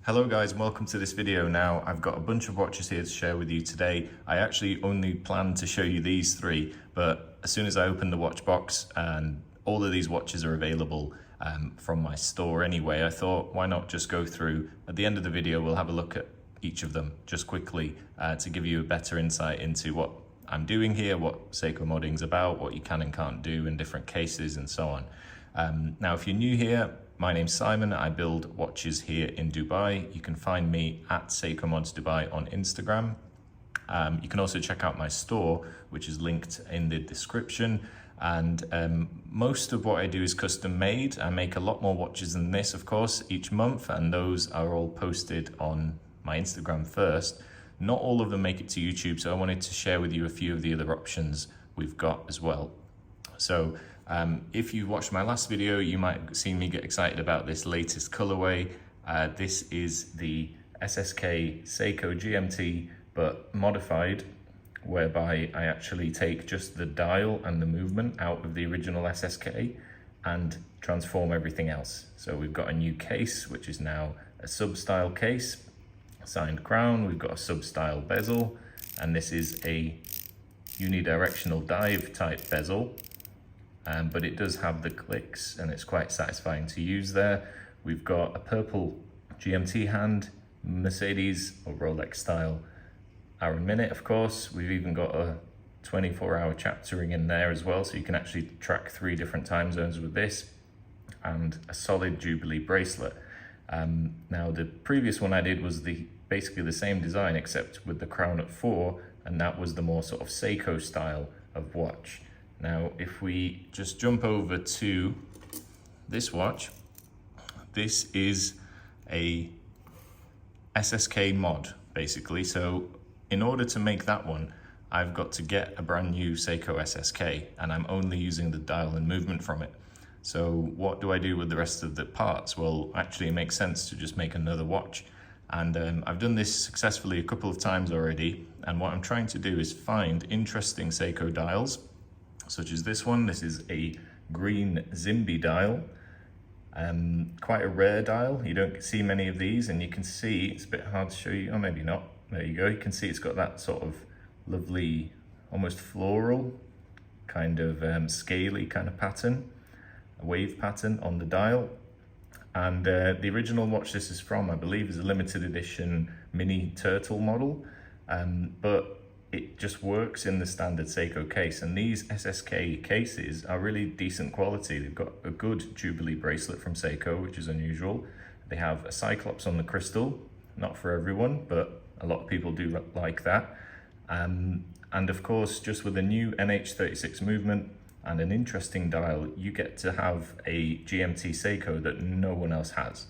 Hello guys, welcome to this video. Now I've got a bunch of watches here to share with you today. I actually only planned to show you these three, but as soon as I opened the watch box and all of these watches are available from my store anyway, I thought why not just go through. At the end of the video we'll have a look at each of them just quickly to give you a better insight into what I'm doing here, what Seiko modding's about, what you can and can't do in different cases and so on. Now if you're new here, my name's Simon. I build watches here in Dubai. You can find me at Seiko Mods Dubai on Instagram. You can also check out my store, which is linked in the description. And most of what I do is custom made. I make a lot more watches than this, of course, each month, and those are all posted on my Instagram first. Not all of them make it to YouTube, so I wanted to share with you a few of the other options we've got as well. So if you watched my last video, you might have seen me get excited about this latest colorway. This is the SSK Seiko GMT, but modified, whereby I actually take just the dial and the movement out of the original SSK and transform everything else. So we've got a new case, which is now a sub-style case, signed crown, we've got a sub-style bezel, and this is a unidirectional dive type bezel. But it does have the clicks and it's quite satisfying to use there. We've got a purple GMT hand, Mercedes or Rolex style hour and minute, of course. We've even got a 24-hour chaptering in there as well, so you can actually track 3 different time zones with this, and a solid Jubilee bracelet. Now the previous one I did was basically the same design except with the crown at 4, and that was the more sort of Seiko style of watch. Now, if we just jump over to this watch, this is a SSK mod, basically. So in order to make that one, I've got to get a brand new Seiko SSK, and I'm only using the dial and movement from it. So what do I do with the rest of the parts? Well, actually it makes sense to just make another watch. And I've done this successfully a couple of times already. And what I'm trying to do is find interesting Seiko dials, such as this one. This is a green Zimby dial, quite a rare dial. You don't see many of these, and you can see, it's a bit hard to show you, or maybe not, there you go. You can see it's got that sort of lovely, almost floral, kind of scaly kind of pattern, a wave pattern on the dial. And the original watch this is from, I believe, is a limited edition mini turtle model, but it just works in the standard Seiko case, and these SSK cases are really decent quality. They've got a good Jubilee bracelet from Seiko, which is unusual. They have a Cyclops on the crystal, not for everyone, but a lot of people do like that. And of course, just with a new NH36 movement and an interesting dial, you get to have a GMT Seiko that no one else has.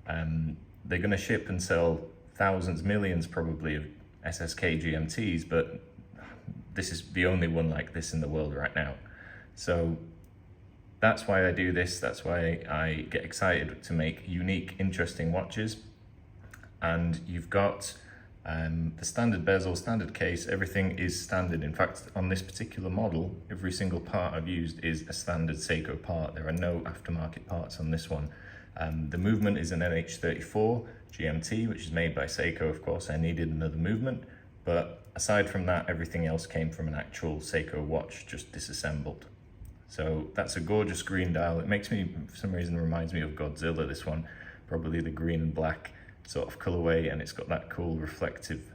They're going to ship and sell thousands, millions probably of SSK GMTs, but this is the only one like this in the world right now. So that's why I do this. That's why I get excited to make unique, interesting watches. And you've got the standard bezel, standard case, everything is standard. In fact, on this particular model, every single part I've used is a standard Seiko part. There are no aftermarket parts on this one. The movement is an NH34 GMT, which is made by Seiko, of course. I needed another movement, but aside from that, everything else came from an actual Seiko watch, just disassembled. So that's a gorgeous green dial. It makes me, for some reason, reminds me of Godzilla, this one, probably the green and black sort of colorway, and it's got that cool reflective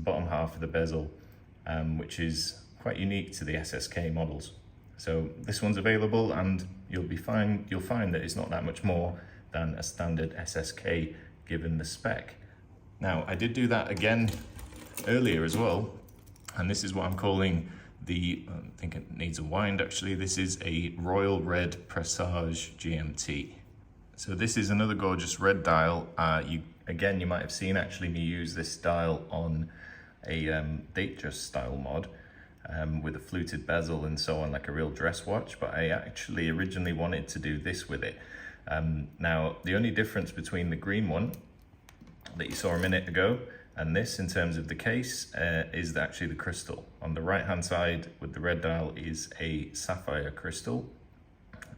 bottom half of the bezel, which is quite unique to the SSK models. So this one's available, and you'll find that it's not that much more than a standard SSK given the spec. Now, I did do that again earlier as well, and this is what I'm calling I think it needs a wind actually. This is a Royal Red Presage GMT. So this is another gorgeous red dial. Again, you might have seen actually me use this dial on a Datejust style mod, with a fluted bezel and so on, like a real dress watch, but I actually originally wanted to do this with it. Now, the only difference between the green one that you saw a minute ago and this, in terms of the case, is actually the crystal. On the right hand side with the red dial is a sapphire crystal,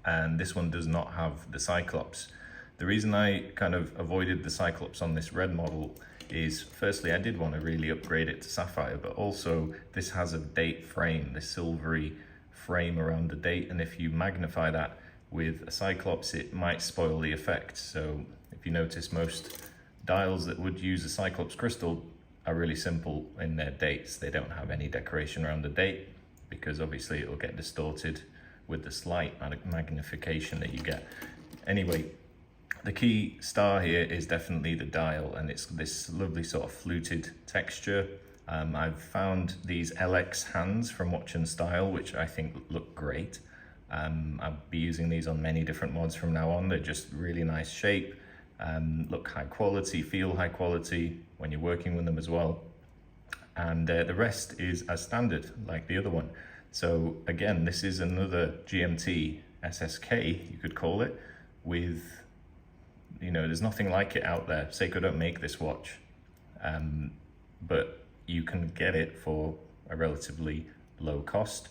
and this one does not have the Cyclops The reason I kind of avoided the Cyclops on this red model is, firstly, I did want to really upgrade it to sapphire, but also this has a date frame, this silvery frame around the date, and if you magnify that with a Cyclops, it might spoil the effect. So if you notice, most dials that would use a Cyclops crystal are really simple in their dates. They don't have any decoration around the date, because obviously it will get distorted with the slight magnification that you get. Anyway, the key star here is definitely the dial, and it's this lovely sort of fluted texture. I've found these LX hands from Watch and Style, which I think look great. I'll be using these on many different mods from now on. They're just really nice shape, look high quality, feel high quality when you're working with them as well. And the rest is as standard, like the other one. So again, this is another GMT SSK, you could call it, with, you know, there's nothing like it out there. Seiko don't make this watch, but you can get it for a relatively low cost,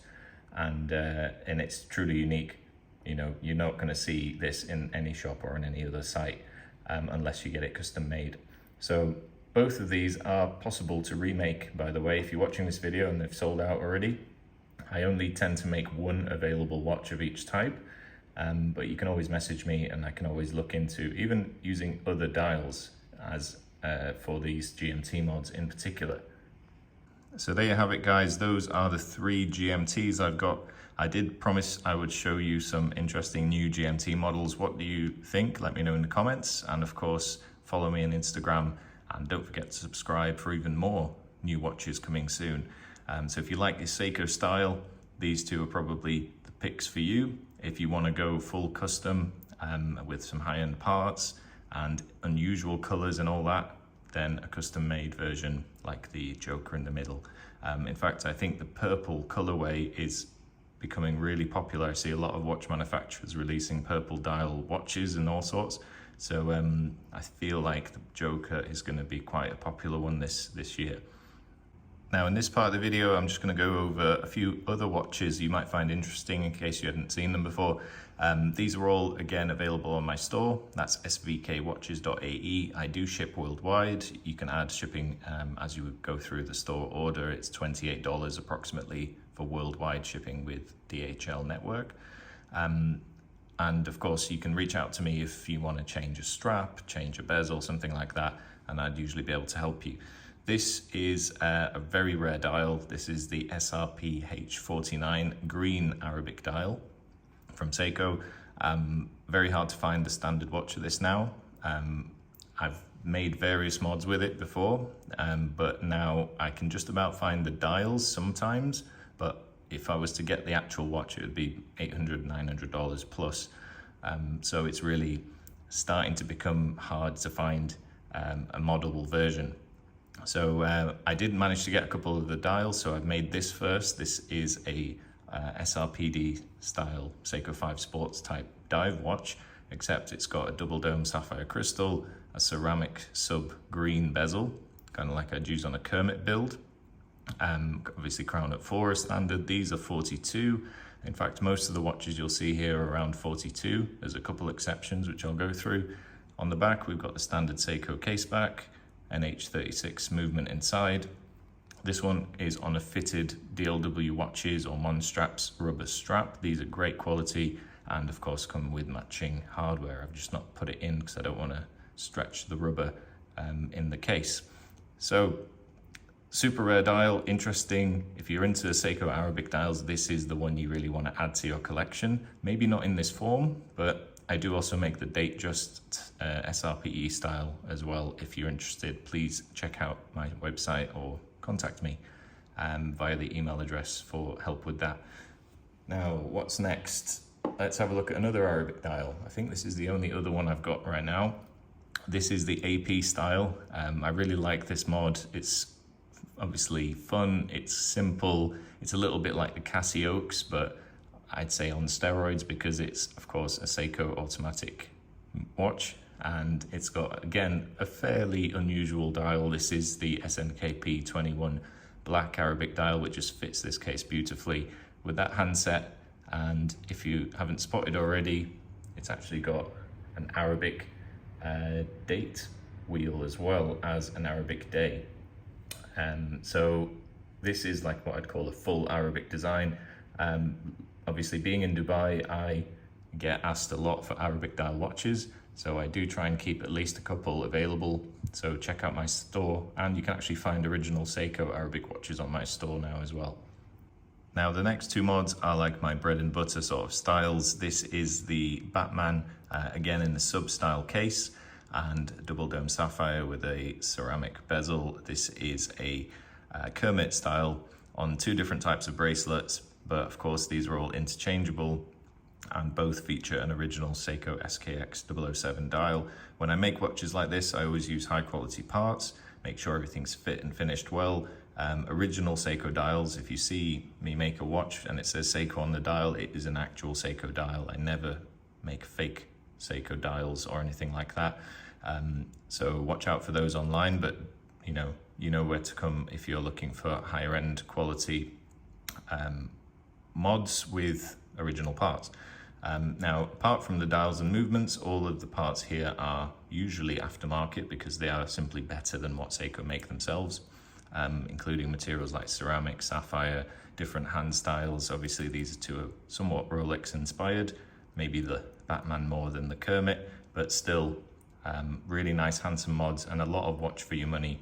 and it's truly unique. You know, you're not going to see this in any shop or on any other site unless you get it custom made. So both of these are possible to remake, by the way. If you're watching this video and they've sold out already, I only tend to make one available watch of each type, but you can always message me and I can always look into even using other dials as for these GMT mods in particular. So there you have it, guys. Those are the 3 GMTs I've got. I did promise I would show you some interesting new GMT models. What do you think? Let me know in the comments. And of course, follow me on Instagram, and don't forget to subscribe for even more new watches coming soon. So if you like this Seiko style, these two are probably the picks for you. If you want to go full custom with some high-end parts and unusual colors and all that, then a custom made version like the Joker in the middle. In fact, I think the purple colorway is becoming really popular. I see a lot of watch manufacturers releasing purple dial watches and all sorts. So I feel like the Joker is going to be quite a popular one this year. Now in this part of the video, I'm just going to go over a few other watches you might find interesting in case you hadn't seen them before. These are all, again, available on my store. That's svkwatches.ae. I do ship worldwide. You can add shipping as you would go through the store order. It's $28 approximately for worldwide shipping with DHL network. And of course, you can reach out to me if you want to change a strap, change a bezel, something like that, and I'd usually be able to help you. This is a very rare dial. This is the SRPH49 green Arabic dial from Seiko. Very hard to find the standard watch of this now. I've made various mods with it before, but now I can just about find the dials sometimes, but if I was to get the actual watch, it would be $800, $900 plus. So it's really starting to become hard to find a moddable version. So I did manage to get a couple of the dials, so I've made this first. This is a SRPD style Seiko 5 Sports type dive watch, except it's got a double dome sapphire crystal, a ceramic sub green bezel, kind of like I'd use on a Kermit build. Obviously crown at 4 is standard. These are 42. In fact, most of the watches you'll see here are around 42. There's a couple exceptions which I'll go through. On the back, we've got the standard Seiko case back, NH36 movement inside. This one is on a fitted DLW watches or Monstraps rubber strap. These are great quality and of course come with matching hardware. I've just not put it in because I don't want to stretch the rubber in the case. So super rare dial, interesting. If you're into Seiko Arabic dials, this is the one you really want to add to your collection. Maybe not in this form, but I do also make the date just SRPE style as well. If you're interested, please check out my website or contact me via the email address for help with that. Now, what's next? Let's have a look at another Arabic dial. I think this is the only other one I've got right now. This is the AP style. I really like this mod. It's obviously fun, it's simple, it's a little bit like the Cassiope's, but I'd say on steroids because it's, of course, a Seiko automatic watch, and it's got, again, a fairly unusual dial. This is the SNKP21 black Arabic dial, which just fits this case beautifully with that handset. And if you haven't spotted already, it's actually got an Arabic date wheel as well as an Arabic day. So this is like what I'd call a full Arabic design. Obviously being in Dubai, I get asked a lot for Arabic dial watches, so I do try and keep at least a couple available. So check out my store, and you can actually find original Seiko Arabic watches on my store now as well. Now the next two mods are like my bread and butter sort of styles. This is the Batman, again in the sub style case, and double dome sapphire with a ceramic bezel. This is a Kermit style on two different types of bracelets, but of course these are all interchangeable, and both feature an original Seiko SSK001 dial. When I make watches like this, I always use high quality parts, make sure everything's fit and finished well. Original Seiko dials, if you see me make a watch and it says Seiko on the dial, it is an actual Seiko dial. I never make fake Seiko dials or anything like that. So watch out for those online, but you know where to come if you're looking for higher end quality mods with original parts. Now, apart from the dials and movements, all of the parts here are usually aftermarket because they are simply better than what Seiko make themselves, including materials like ceramic, sapphire, different hand styles. Obviously, these two are somewhat Rolex inspired, maybe the Batman more than the Kermit, but still really nice, handsome mods, and a lot of watch for your money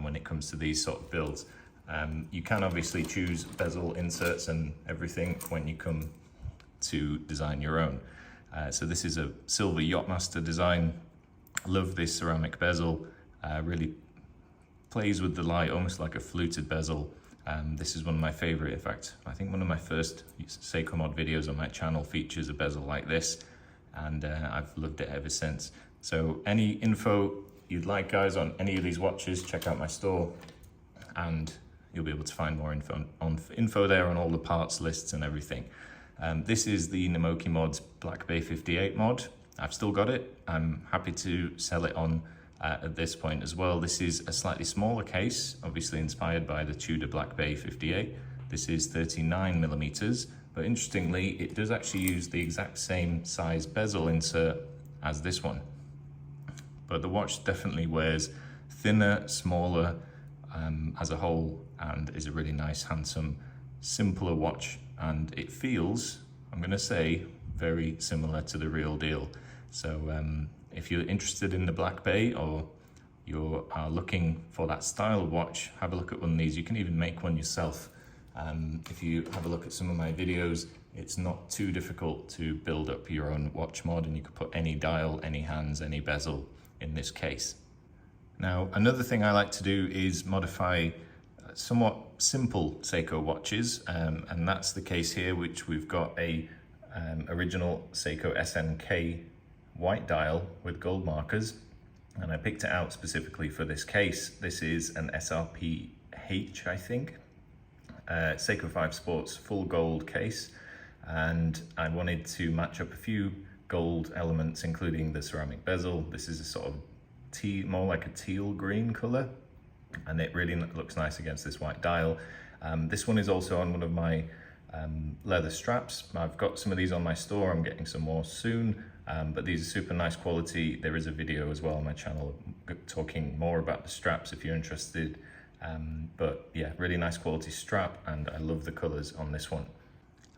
when it comes to these sort of builds. You can obviously choose bezel inserts and everything when you come to design your own. So this is a silver Yachtmaster design. Love this ceramic bezel, really plays with the light, almost like a fluted bezel. This is one of my favorite. In fact, I think one of my first Seiko Mod videos on my channel features a bezel like this, and I've loved it ever since. So any info you'd like, guys, on any of these watches, check out my store, and you'll be able to find more info there on all the parts lists and everything. This is the Namoki Mod's Black Bay 58 mod. I've still got it. I'm happy to sell it on at this point as well. This is a slightly smaller case, obviously inspired by the Tudor Black Bay 58. This is 39 millimeters, but interestingly, it does actually use the exact same size bezel insert as this one. But the watch definitely wears thinner, smaller as a whole, and is a really nice, handsome, simpler watch. And it feels, I'm gonna say, very similar to the real deal. So if you're interested in the Black Bay, or you are looking for that style of watch, have a look at one of these. You can even make one yourself. If you have a look at some of my videos, it's not too difficult to build up your own watch mod, and you could put any dial, any hands, any bezel in this case. Now, another thing I like to do is modify somewhat simple Seiko watches, and that's the case here, which we've got a original Seiko SNK white dial with gold markers, and I picked it out specifically for this case. This is an SRPH, I think, Seiko 5 Sports full gold case, and I wanted to match up a few gold elements, including the ceramic bezel. This is a sort of more like a teal green color, and it really looks nice against this white dial. This one is also on one of my leather straps. I've got some of these on my store. I'm getting some more soon, but these are super nice quality. There is a video as well on my channel talking more about the straps if you're interested. But yeah, really nice quality strap, and I love the colors on this one.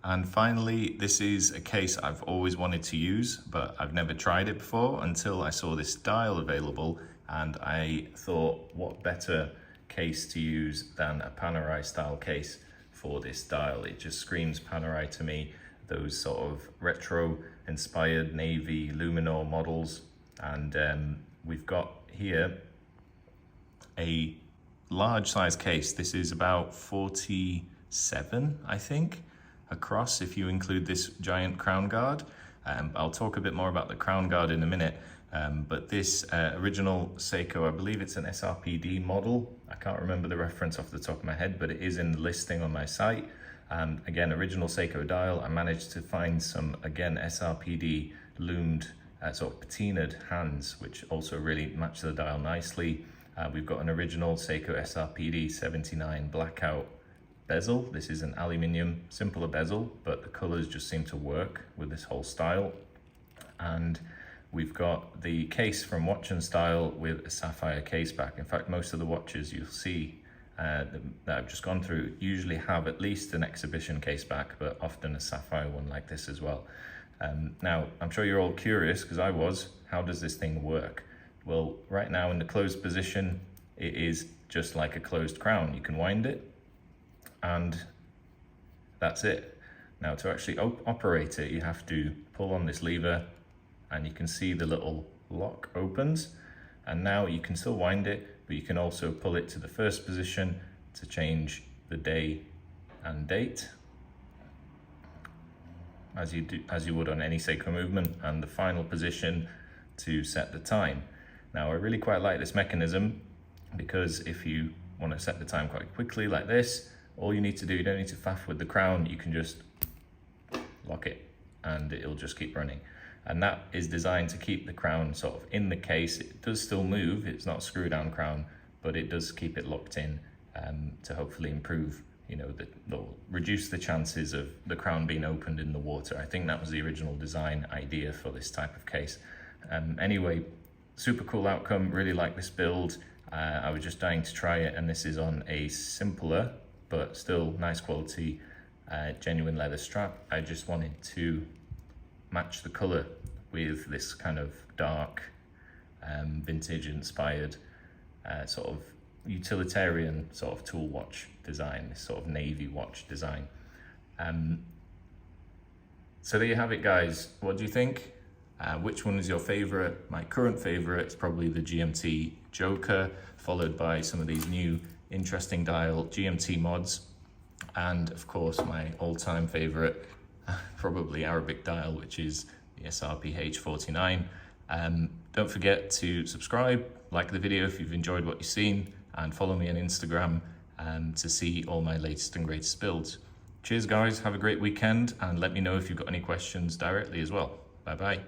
And finally, this is a case I've always wanted to use, but I've never tried it before until I saw this dial available, and I thought, what better case to use than a Panerai style case for this dial. It just screams Panerai to me, those sort of retro inspired navy Luminor models. And we've got here a large size case. This is about 47, I think, across, if you include this giant crown guard. I'll talk a bit more about the crown guard in a minute, but this original Seiko, I believe it's an SRPD model. I can't remember the reference off the top of my head, but it is in the listing on my site. And again, original Seiko dial. I managed to find some, again, SRPD loomed sort of patinaed hands, which also really match the dial nicely. We've got an original Seiko SRPD 79 blackout bezel. This is an aluminium, simpler bezel, but the colors just seem to work with this whole style. And we've got the case from Watch and Style with a sapphire case back. In fact, most of the watches you'll see that I've just gone through usually have at least an exhibition case back, but often a sapphire one like this as well. Now, I'm sure you're all curious, because I was, how does this thing work? Well, right now in the closed position, it is just like a closed crown. You can wind it, and that's it. Now, to actually operate it, you have to pull on this lever, and you can see the little lock opens, and now you can still wind it, but you can also pull it to the first position to change the day and date, as you would on any Seiko movement, and the final position to set the time. Now, I really quite like this mechanism, because if you want to set the time quite quickly like this, all you need to do, you don't need to faff with the crown, you can just lock it and it'll just keep running. And that is designed to keep the crown sort of in the case. It does still move, it's not a screw down crown, but it does keep it locked in to hopefully improve, reduce the chances of the crown being opened in the water. I think that was the original design idea for this type of case. Anyway, super cool outcome, really like this build. I was just dying to try it, and this is on a simpler but still nice quality genuine leather strap. I just wanted to match the color with this kind of dark vintage inspired sort of utilitarian sort of tool watch design, this sort of navy watch design. So there you have it, guys. What do you think? Which one is your favorite? My current favorite is probably the GMT Joker, followed by some of these new interesting dial GMT mods, and of course my all-time favorite, probably Arabic dial, which is the SRPH49. Don't forget to subscribe, like the video if you've enjoyed what you've seen, and follow me on Instagram to see all my latest and greatest builds. Cheers, guys, have a great weekend, and let me know if you've got any questions directly as well. Bye bye.